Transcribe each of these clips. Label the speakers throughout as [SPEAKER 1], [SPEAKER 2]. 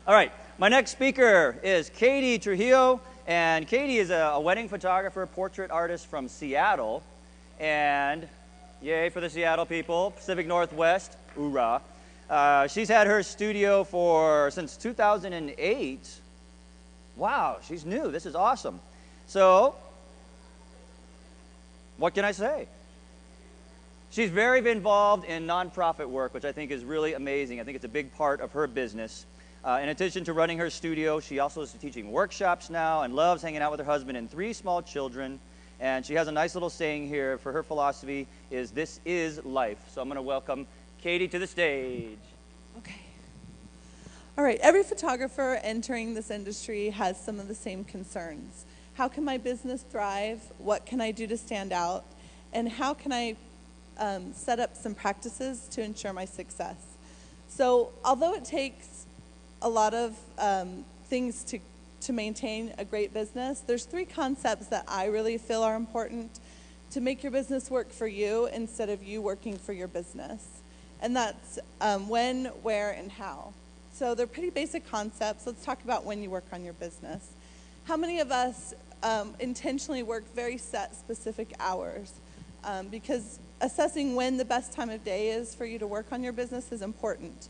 [SPEAKER 1] All right, my next speaker is Katie Trujillo, and Katie is a wedding photographer, portrait artist from Seattle, and yay for the Seattle people, Pacific Northwest, hoorah. She's had her studio since 2008. Wow, she's new, this is awesome. So, what can I say? She's very involved in nonprofit work, which I think is really amazing. I think it's a big part of her business. In addition to running her studio, she also is teaching workshops now and loves hanging out with her husband and 3 small children. And she has a nice little saying here for her philosophy is, "This is life." So I'm going to welcome Katie to the stage.
[SPEAKER 2] Okay. All right, every photographer entering this industry has some of the same concerns. How can my business thrive? What can I do to stand out? And how can I set up some practices to ensure my success? So although it takes a lot of things to maintain a great business, there's 3 concepts that I really feel are important to make your business work for you instead of you working for your business. And that's when, where, and how. So they're pretty basic concepts. Let's talk about when you work on your business. How many of us intentionally work very set, specific hours? Because assessing when the best time of day is for you to work on your business is important.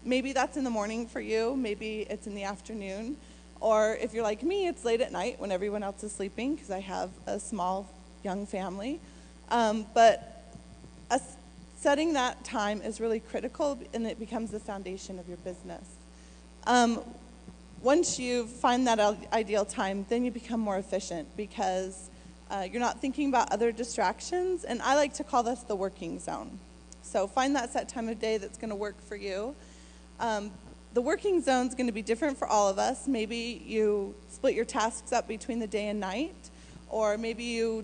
[SPEAKER 2] Maybe that's in the morning for you, maybe it's in the afternoon, or if you're like me, it's late at night when everyone else is sleeping, because I have a small, young family. But setting that time is really critical, and it becomes the foundation of your business. Once you find that ideal time, then you become more efficient, because you're not thinking about other distractions, and I like to call this the working zone. So find that set time of day that's going to work for you. The working zone is going to be different for all of us. Maybe you split your tasks up between the day and night, or maybe you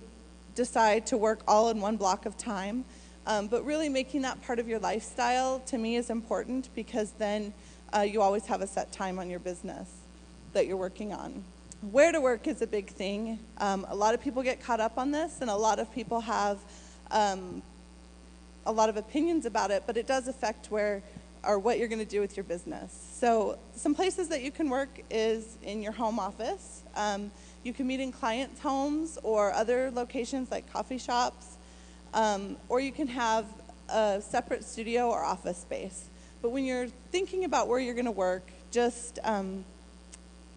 [SPEAKER 2] decide to work all in one block of time. But really making that part of your lifestyle, to me, is important, because then you always have a set time on your business that you're working on. Where to work is a big thing. A lot of people get caught up on this, and a lot of people have a lot of opinions about it, but it does affect what you're going to do with your business. So some places that you can work is in your home office. You can meet in clients' homes or other locations like coffee shops, or you can have a separate studio or office space. But when you're thinking about where you're going to work, just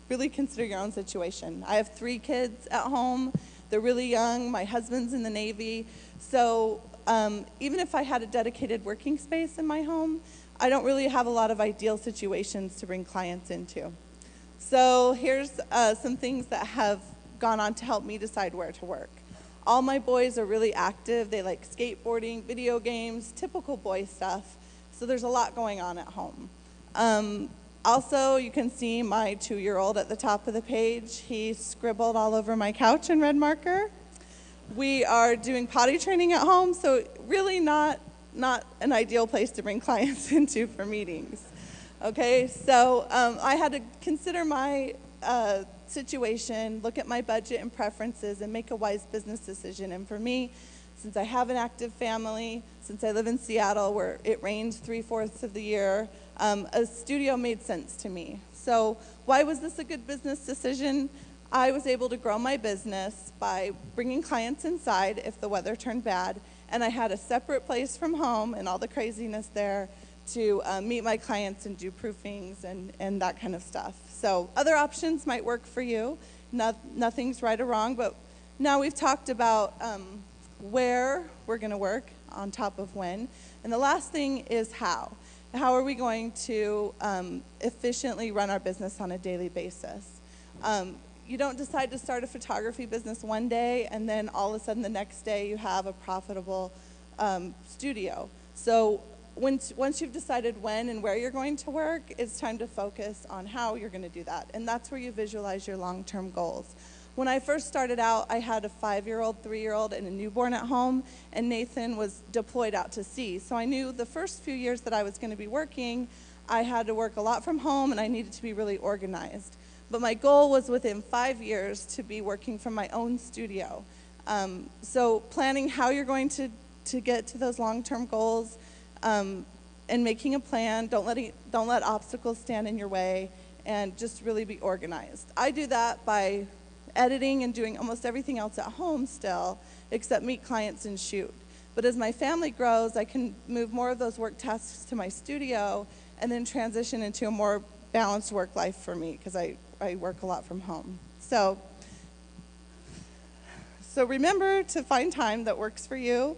[SPEAKER 2] really consider your own situation. I have 3 kids at home. They're really young. My husband's in the Navy. So even if I had a dedicated working space in my home, I don't really have a lot of ideal situations to bring clients into. So here's some things that have gone on to help me decide where to work. All my boys are really active. They like skateboarding, video games, typical boy stuff. So there's a lot going on at home. Also, you can see my 2-year-old at the top of the page. He scribbled all over my couch in red marker. We are doing potty training at home, so really not an ideal place to bring clients into for meetings. Okay, so I had to consider my situation, look at my budget and preferences, and make a wise business decision. And for me, since I have an active family, since I live in Seattle where it rains 3/4 of the year, a studio made sense to me. So why was this a good business decision? I was able to grow my business by bringing clients inside if the weather turned bad, and I had a separate place from home and all the craziness there to meet my clients and do proofings and that kind of stuff. So other options might work for you. Nothing's right or wrong, but now we've talked about where we're going to work on top of when. And the last thing is how. How are we going to efficiently run our business on a daily basis? You don't decide to start a photography business one day and then all of a sudden the next day you have a profitable studio. So once you've decided when and where you're going to work, it's time to focus on how you're going to do that. And that's where you visualize your long-term goals. When I first started out, I had a 5-year-old, 3-year-old, and a newborn at home, and Nathan was deployed out to sea. So I knew the first few years that I was going to be working, I had to work a lot from home, and I needed to be really organized. But my goal was within 5 years to be working from my own studio. So planning how you're going to get to those long-term goals, and making a plan. Don't let obstacles stand in your way, and just really be organized. I do that by editing and doing almost everything else at home still, except meet clients and shoot. But as my family grows, I can move more of those work tasks to my studio and then transition into a more balanced work life for me, because I work a lot from home. So remember to find time that works for you.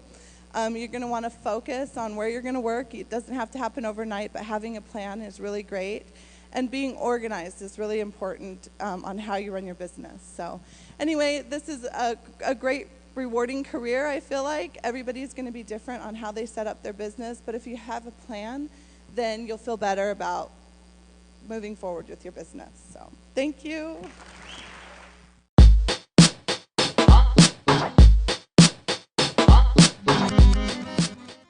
[SPEAKER 2] You're going to want to focus on where you're going to work. It doesn't have to happen overnight, but having a plan is really great. And being organized is really important on how you run your business. So anyway, this is a great, rewarding career, I feel like. Everybody's going to be different on how they set up their business, but if you have a plan, then you'll feel better about moving forward with your business. So thank you.